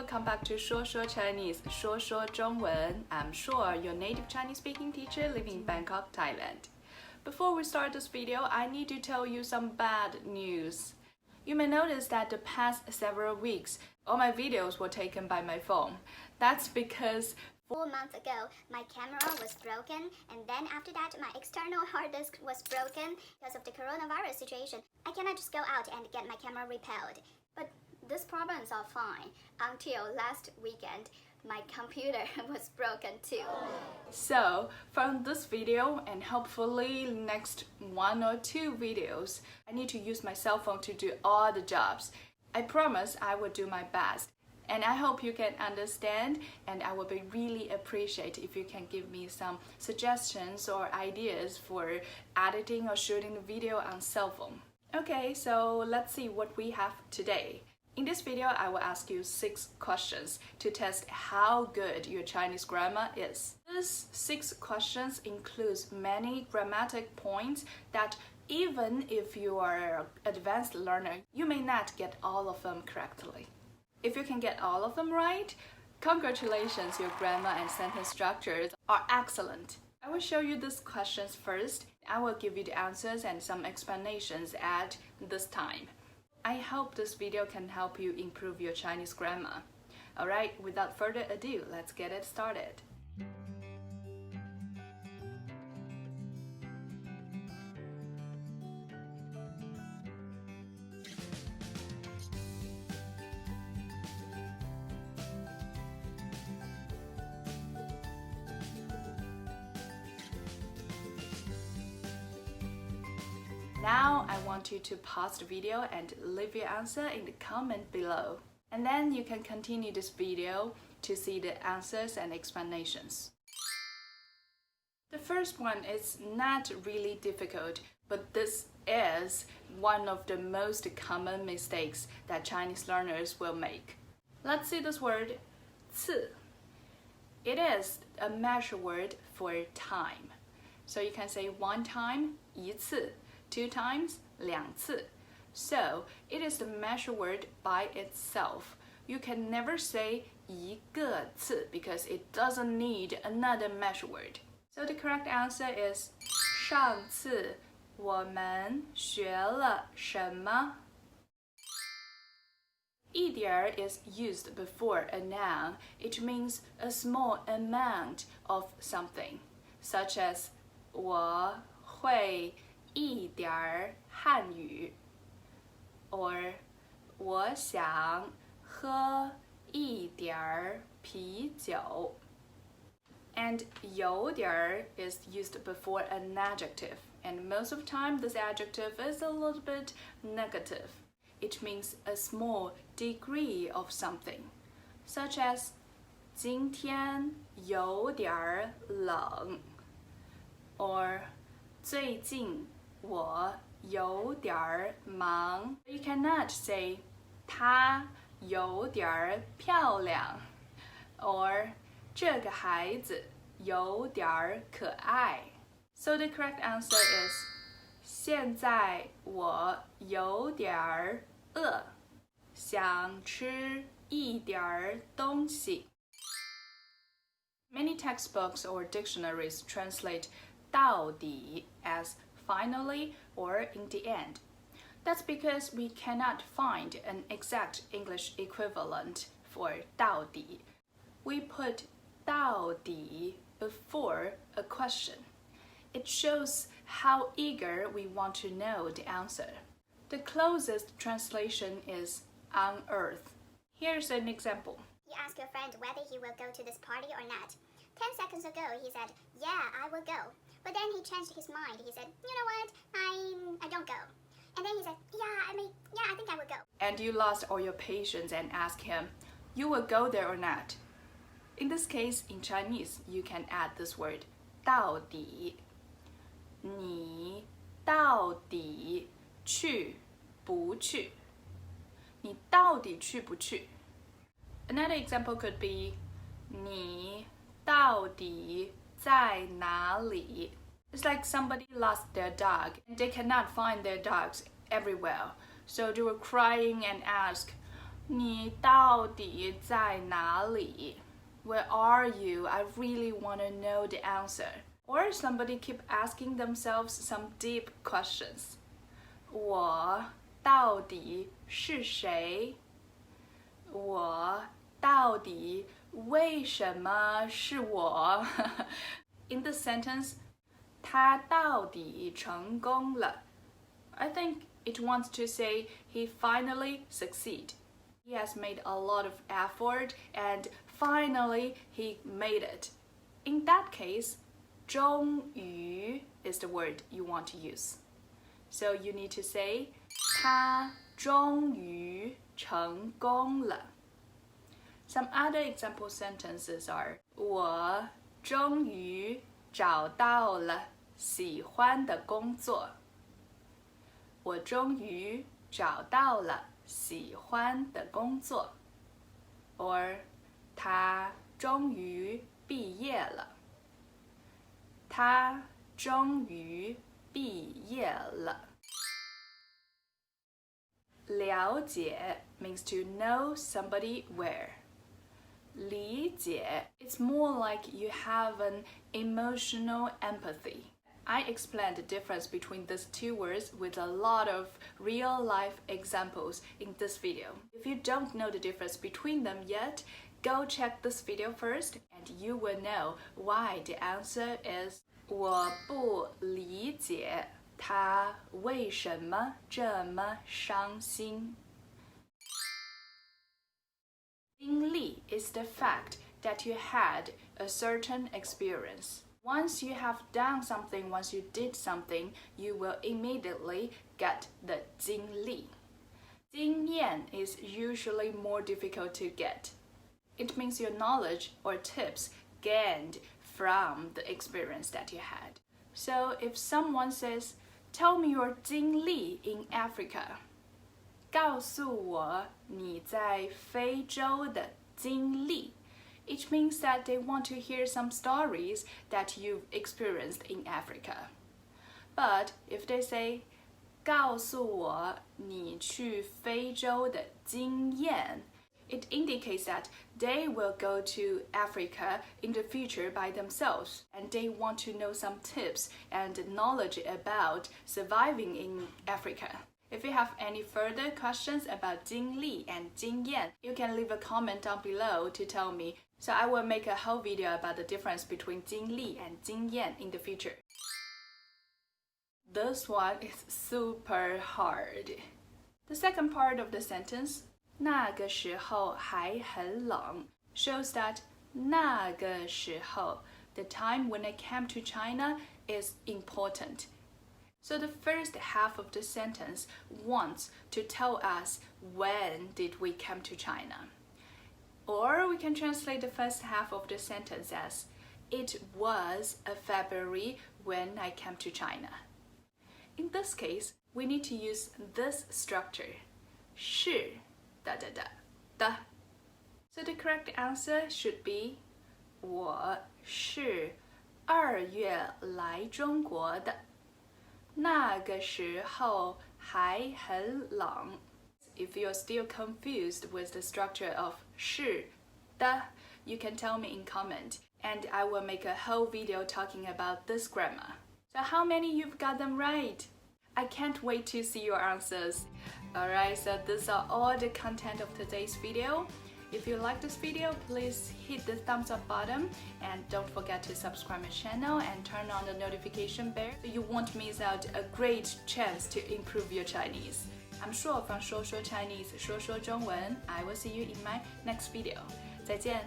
welcome back to 说说 Chinese, 说说中文. I'm Shuo, your native Chinese speaking teacher living in Bangkok, Thailand. Before we start this video, I need to tell you some bad news. You may notice that the past several weeks, all my videos were taken by my phone. That's because 4 months ago, my camera was broken, and then after that, my external hard disk was broken because of the coronavirus situation. I cannot just go out and get my camera repaired. But these problems are fine until last weekend. My computer was broken too. So, from this video and hopefully next 1 or 2 videos, I need to use my cell phone to do all the jobs. I promise I will do my best. And I hope you can understand, and I will be really appreciate if you can give me some suggestions or ideas for editing or shooting the video on cell phone. Okay, so let's see what we have today. In this video, I will ask you 6 questions to test how good your Chinese grammar is. These 6 questions includes many grammatic points that even if you are an advanced learner, you may not get all of them correctly. If you can get all of them right, congratulations, your grammar and sentence structures are excellent. I will show you these questions first. I will give you the answers and some explanations at this time. I hope this video can help you improve your Chinese grammar. Alright, without further ado, let's get it started. Now I want you to pause the video and leave your answer in the comment below. And then you can continue this video to see the answers and explanations. The first one is not really difficult, but this is one of the most common mistakes that Chinese learners will make. Let's see this word, 次. It is a measure word for time. So you can say 1 time, 一次. 2 times, 两次. So, it is the measure word by itself. You can never say 一个次 because it doesn't need another measure word. So the correct answer is 上次我们学了什么? 一点 is used before a noun. It means a small amount of something, such as 我会一点汉语 or 我想喝一点啤酒 and 有点 is used before an adjective, and most of the time this adjective is a little bit negative. It means a small degree of something, such as 今天有点冷 or 最近我有点忙. You cannot say 她有点漂亮 or 这个孩子有点可爱. So the correct answer is 现在我有点饿，想吃一点东西. Many textbooks or dictionaries translate 到底 as finally or in the end. That's because we cannot find an exact English equivalent for 到底. We put 到底 before a question. It shows how eager we want to know the answer. The closest translation is on earth. Here's an example. You ask your friend whether he will go to this party or not. 10 seconds ago, he said, yeah, I will go. But then he changed his mind. He said, you know what, I don't go. And then he said, I think I will go. And you lost all your patience and asked him, you will go there or not? In this case, in Chinese, you can add this word, 到底. 你到底去不去? 你到底去不去? Another example could be, 你到底在哪里? It's like somebody lost their dog and they cannot find their dogs everywhere. So they were crying and asked, 你到底在哪里? Where are you? I really want to know the answer. Or somebody keep asking themselves some deep questions. 我到底是谁? 我到底为什么是我? In the sentence, 他到底成功了. I think it wants to say he finally succeeded. He has made a lot of effort and finally he made it. In that case, 终于 is the word you want to use. So you need to say 他终于成功了. Some other example sentences are 我终于找到了喜欢的工作. 我终于找到了喜欢的工作. Or 他终于毕业了. 他终于毕业了. 了解 means to know somebody where. 理解 it's more like you have an emotional empathy. I explained the difference between these two words with a lot of real-life examples in this video. If you don't know the difference between them yet, go check this video first and you will know why the answer is 我不理解他为什么这么伤心. 经历 is the fact that you had a certain experience. Once you have done something, once you did something, you will immediately get the 经历. 经验 is usually more difficult to get. It means your knowledge or tips gained from the experience that you had. So if someone says, tell me your 经历 in Africa, 告诉我你在非洲的经历. It means that they want to hear some stories that you've experienced in Africa. But if they say, 告诉我你去非洲的经验, it indicates that they will go to Africa in the future by themselves and they want to know some tips and knowledge about surviving in Africa. If you have any further questions about 经历 and 经验, you can leave a comment down below to tell me. So I will make a whole video about the difference between 经历 and 经验 in the future. This one is super hard. The second part of the sentence, 那个时候还很冷, shows that 那个时候, the time when I came to China, is important. So the first half of the sentence wants to tell us when did we come to China. Or we can translate the first half of the sentence as it was a February when I came to China. In this case, we need to use this structure, 是 da da da da. So the correct answer should be 我是2月来中国的. 那个时候还很冷. If you're still confused with the structure of 是 的, you can tell me in comment, and I will make a whole video talking about this grammar. So how many you've got them right? I can't wait to see your answers. Alright, so these are all the content of today's video. If you like this video, please hit the thumbs up button and don't forget to subscribe my channel and turn on the notification bell so you won't miss out a great chance to improve your Chinese. I'm Shuo from ShuoshuoChinese, 说说中文. I will see you in my next video. 再见.